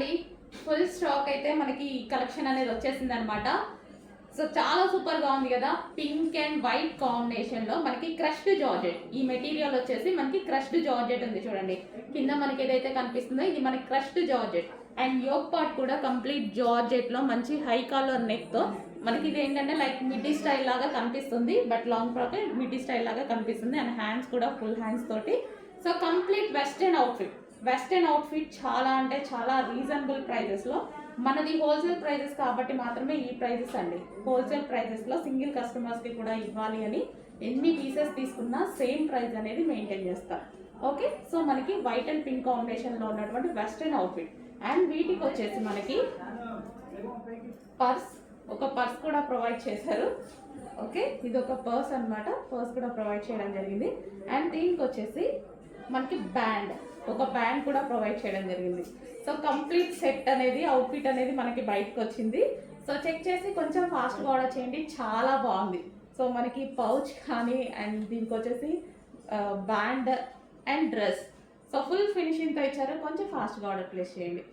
అండి, full stock అయితే మనకి కలెక్షన్ అనేది వచ్చేసింది అనమాట. సో చాలా సూపర్ గా ఉంది కదా. పింక్ అండ్ వైట్ కాంబినేషన్ లో మనకి క్రష్డ్ జార్జెట్. ఈ మెటీరియల్ వచ్చేసి మనకి క్రష్డ్ జార్జెట్ ఉంది చూడండి. కింద మనకి ఏదైతే కనిపిస్తుందో ఇది మనకి crushed georgette. And yoke part కూడా కంప్లీట్ జార్జెట్ లో మంచి హై కాలర్ నెక్ తో మనకి ఇది ఏంటంటే లైక్ మిడ్డీ స్టైల్ లాగా కనిపిస్తుంది. But long frock middy style లాగా కనిపిస్తుంది. అండ్ హ్యాండ్స్ కూడా ఫుల్ హ్యాండ్స్ తోటి. సో కంప్లీట్ వెస్టర్న్ అవుట్ఫిట్ చాలా అంటే చాలా రీజనబుల్ ప్రైజెస్లో. మనది హోల్సేల్ ప్రైజెస్ కాబట్టి మాత్రమే ఈ ప్రైజెస్ అండి. హోల్సేల్ ప్రైజెస్లో సింగిల్ కస్టమర్స్కి కూడా ఇవ్వాలి అని ఎన్ని పీసెస్ తీసుకున్నా సేమ్ ప్రైస్ అనేది మెయింటైన్ చేస్తారు. ఓకే, సో మనకి వైట్ అండ్ పింక్ కాంబినేషన్లో ఉన్నటువంటి వెస్టర్న్ అవుట్ఫిట్. అండ్ వీటికి వచ్చేసి మనకి ఒక పర్స్ కూడా ప్రొవైడ్ చేశారు. ఓకే, ఇది ఒక పర్స్ అనమాట. పర్స్ కూడా ప్రొవైడ్ చేయడం జరిగింది. అండ్ దీనికి వచ్చేసి మనకి ఒక బ్యాండ్ కూడా ప్రొవైడ్ చేయడం జరిగింది. సో కంప్లీట్ సెట్ అనేది అవుట్ఫిట్ అనేది మనకి బయటకు వచ్చింది. సో చెక్ చేసి కొంచెం ఫాస్ట్గా ఆర్డర్ చేయండి, చాలా బాగుంది. సో మనకి పౌచ్ కానీ అండ్ దీనికి వచ్చేసి band and dress. So full ఫినిషింగ్తో ఇచ్చారు, కొంచెం ఫాస్ట్గా ఆర్డర్ ప్లేస్ చేయండి.